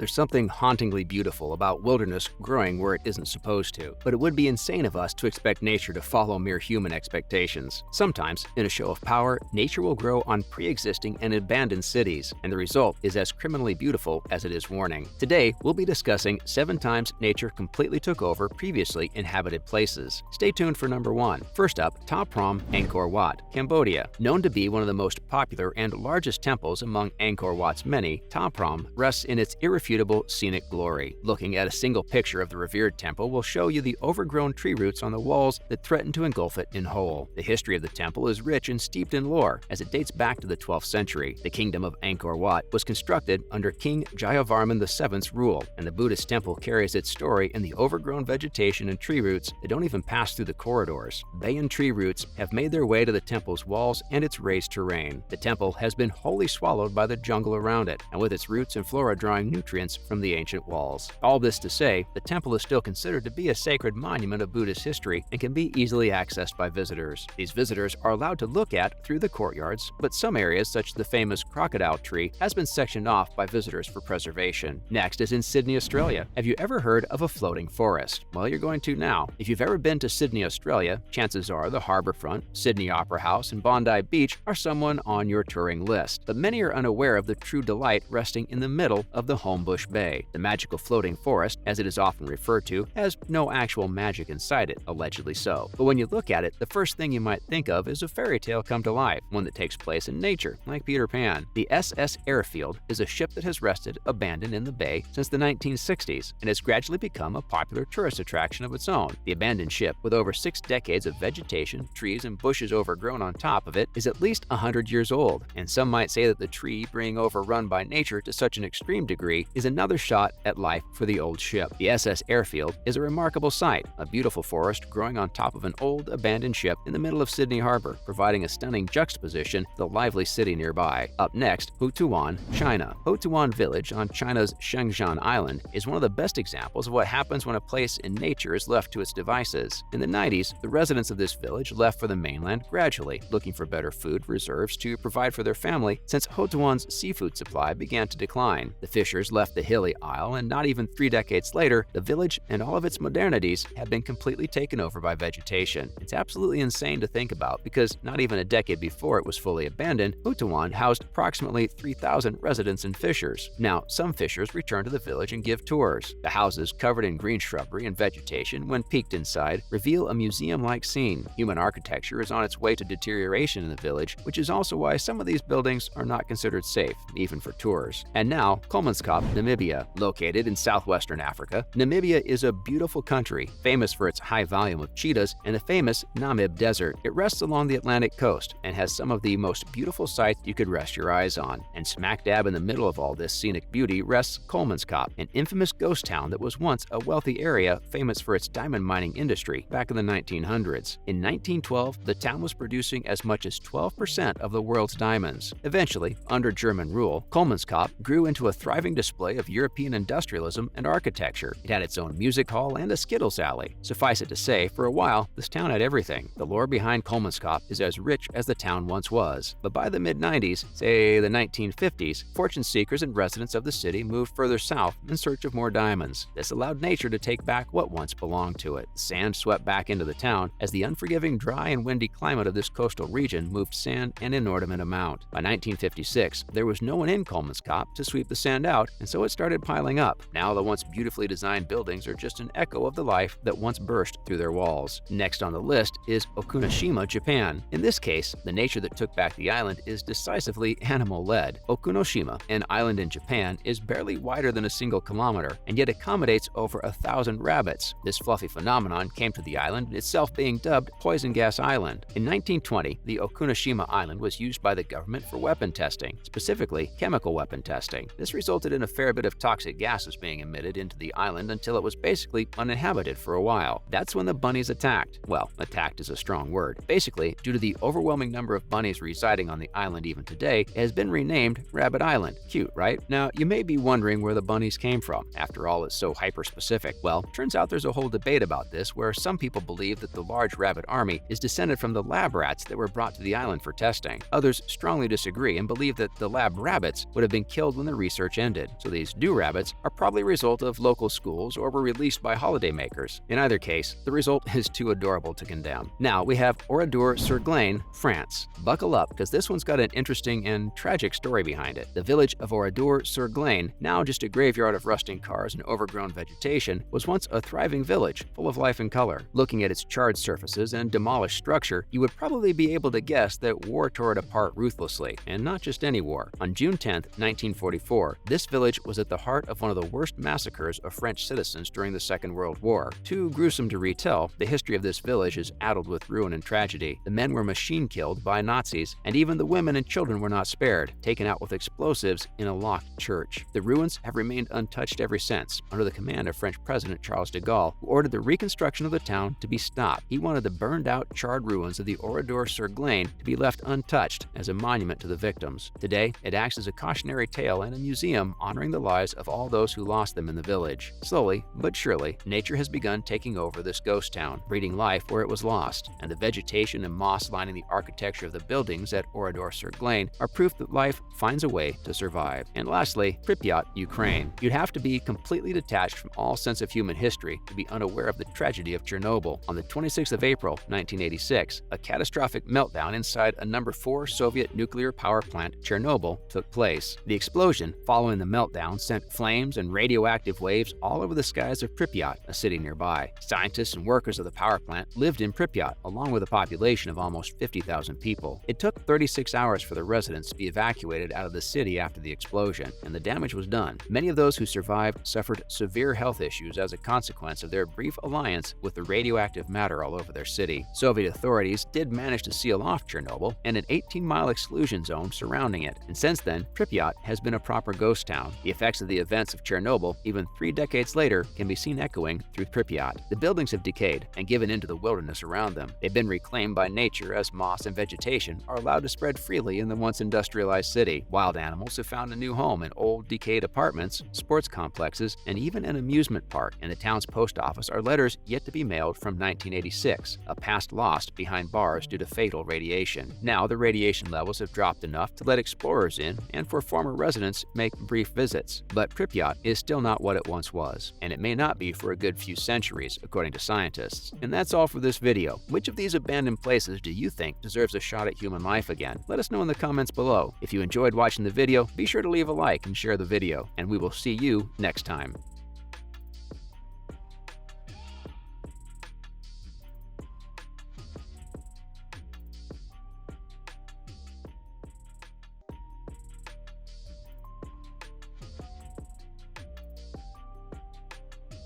There's something hauntingly beautiful about wilderness growing where it isn't supposed to, but it would be insane of us to expect nature to follow mere human expectations. Sometimes, in a show of power, nature will grow on pre-existing and abandoned cities, and the result is as criminally beautiful as it is warning. Today, we'll be discussing 7 times nature completely took over previously inhabited places. Stay tuned for number 1. First up, Ta Prohm Angkor Wat, Cambodia. Known to be one of the most popular and largest temples among Angkor Wat's many, Ta Prohm rests in its irrefutable scenic glory. Looking at a single picture of the revered temple will show you the overgrown tree roots on the walls that threaten to engulf it in whole. The history of the temple is rich and steeped in lore, as it dates back to the 12th century. The kingdom of Angkor Wat was constructed under King Jayavarman VII's rule, and the Buddhist temple carries its story in the overgrown vegetation and tree roots that don't even pass through the corridors. They and tree roots have made their way to the temple's walls and its raised terrain. The temple has been wholly swallowed by the jungle around it, and with its roots and flora drawing nutrients from the ancient walls. All this to say, the temple is still considered to be a sacred monument of Buddhist history and can be easily accessed by visitors. These visitors are allowed to look at through the courtyards, but some areas, such as the famous crocodile tree, has been sectioned off by visitors for preservation. Next is in Sydney, Australia. Have you ever heard of a floating forest? Well, you're going to now. If you've ever been to Sydney, Australia, chances are the Harbourfront, Sydney Opera House, and Bondi Beach are someone on your touring list. But many are unaware of the true delight resting in the middle of the Homebush Bay. The magical floating forest, as it is often referred to, has no actual magic inside it, allegedly so. But when you look at it, the first thing you might think of is a fairy tale come to life, one that takes place in nature, like Peter Pan. The SS Airfield is a ship that has rested abandoned in the bay since the 1960s and has gradually become a popular tourist attraction of its own. The abandoned ship, with over 6 decades of vegetation, trees, and bushes overgrown on top of it, is at least 100 years old, and some might say that the tree being overrun by nature to such an extreme degree is another shot at life for the old ship. The SS Airfield is a remarkable sight, a beautiful forest growing on top of an old abandoned ship in the middle of Sydney Harbor, providing a stunning juxtaposition to the lively city nearby. Up next, Hutuan, China. Hutuan Village on China's Shenzhen Island is one of the best examples of what happens when a place in nature is left to its devices. In the 90s, the residents of this village left for the mainland gradually, looking for better food reserves to provide for their family since Hutuan's seafood supply began to decline. The fishers left the hilly isle, and not even 3 decades later, the village and all of its modernities have been completely taken over by vegetation. It's absolutely insane to think about because not even a decade before it was fully abandoned, Hutuan housed approximately 3,000 residents and fishers. Now, some fishers return to the village and give tours. The houses, covered in green shrubbery and vegetation, when peeked inside, reveal a museum-like scene. Human architecture is on its way to deterioration in the village, which is also why some of these buildings are not considered safe, even for tours. And now, Coleskop Namibia. Located in southwestern Africa, Namibia is a beautiful country, famous for its high volume of cheetahs and the famous Namib Desert. It rests along the Atlantic coast and has some of the most beautiful sights you could rest your eyes on. And smack dab in the middle of all this scenic beauty rests Coleskop, an infamous ghost town that was once a wealthy area famous for its diamond mining industry back in the 1900s. In 1912, the town was producing as much as 12% of the world's diamonds. Eventually, under German rule, Coleskop grew into a thriving display of European industrialism and architecture. It had its own music hall and a Skittles alley. Suffice it to say, for a while, this town had everything. The lore behind Coleskop is as rich as the town once was. But by the mid-90s, say the 1950s, fortune seekers and residents of the city moved further south in search of more diamonds. This allowed nature to take back what once belonged to it. Sand swept back into the town as the unforgiving, dry, and windy climate of this coastal region moved sand an inordinate amount. By 1956, there was no one in Coleskop to sweep the sand out, and so it started piling up. Now the once beautifully designed buildings are just an echo of the life that once burst through their walls. Next on the list is Okunoshima, Japan. In this case, the nature that took back the island is decisively animal-led. Okunoshima, an island in Japan, is barely wider than a single kilometer, and yet accommodates over 1,000 rabbits. This fluffy phenomenon came to the island, itself being dubbed Poison Gas Island. In 1920, the Okunoshima Island was used by the government for weapon testing, specifically chemical weapon testing. This resulted in a fair bit of toxic gases being emitted into the island until it was basically uninhabited for a while. That's when the bunnies attacked. Well, attacked is a strong word. Basically, due to the overwhelming number of bunnies residing on the island even today, it has been renamed Rabbit Island. Cute, right? Now, you may be wondering where the bunnies came from. After all, it's so hyper-specific. Well, turns out there's a whole debate about this where some people believe that the large rabbit army is descended from the lab rats that were brought to the island for testing. Others strongly disagree and believe that the lab rabbits would have been killed when the research ended, so these do-rabbits are probably a result of local schools or were released by holidaymakers. In either case, the result is too adorable to condemn. Now we have Oradour-sur-Glane, France. Buckle up, because this one's got an interesting and tragic story behind it. The village of Oradour-sur-Glane, now just a graveyard of rusting cars and overgrown vegetation, was once a thriving village full of life and color. Looking at its charred surfaces and demolished structure, you would probably be able to guess that war tore it apart ruthlessly, and not just any war. On June 10, 1944, this village was at the heart of one of the worst massacres of French citizens during the Second World War. Too gruesome to retell, the history of this village is addled with ruin and tragedy. The men were machine-killed by Nazis, and even the women and children were not spared, taken out with explosives in a locked church. The ruins have remained untouched ever since, under the command of French President Charles de Gaulle, who ordered the reconstruction of the town to be stopped. He wanted the burned-out, charred ruins of the Oradour-sur-Glane to be left untouched as a monument to the victims. Today, it acts as a cautionary tale and a museum honoring the lives of all those who lost them in the village. Slowly, but surely, nature has begun taking over this ghost town, breeding life where it was lost, and the vegetation and moss lining the architecture of the buildings at Oradour-sur-Glane are proof that life finds a way to survive. And lastly, Pripyat, Ukraine. You'd have to be completely detached from all sense of human history to be unaware of the tragedy of Chernobyl. On the 26th of April, 1986, a catastrophic meltdown inside a No. 4 Soviet nuclear power plant, Chernobyl, took place. The explosion, following the meltdown, sent flames and radioactive waves all over the skies of Pripyat, a city nearby. Scientists and workers of the power plant lived in Pripyat, along with a population of almost 50,000 people. It took 36 hours for the residents to be evacuated out of the city after the explosion, and the damage was done. Many of those who survived suffered severe health issues as a consequence of their brief alliance with the radioactive matter all over their city. Soviet authorities did manage to seal off Chernobyl and an 18-mile exclusion zone surrounding it, and since then, Pripyat has been a proper ghost town. The effects of the events of Chernobyl, even 3 decades later, can be seen echoing through Pripyat. The buildings have decayed and given into the wilderness around them. They've been reclaimed by nature as moss and vegetation are allowed to spread freely in the once industrialized city. Wild animals have found a new home in old, decayed apartments, sports complexes, and even an amusement park. In the town's post office are letters yet to be mailed from 1986, a past lost behind bars due to fatal radiation. Now, the radiation levels have dropped enough to let explorers in and for former residents make brief visits. But Pripyat is still not what it once was, and it may not be for a good few centuries, according to scientists. And that's all for this video. Which of these abandoned places do you think deserves a shot at human life again? Let us know in the comments below. If you enjoyed watching the video, be sure to leave a like and share the video, and we will see you next time.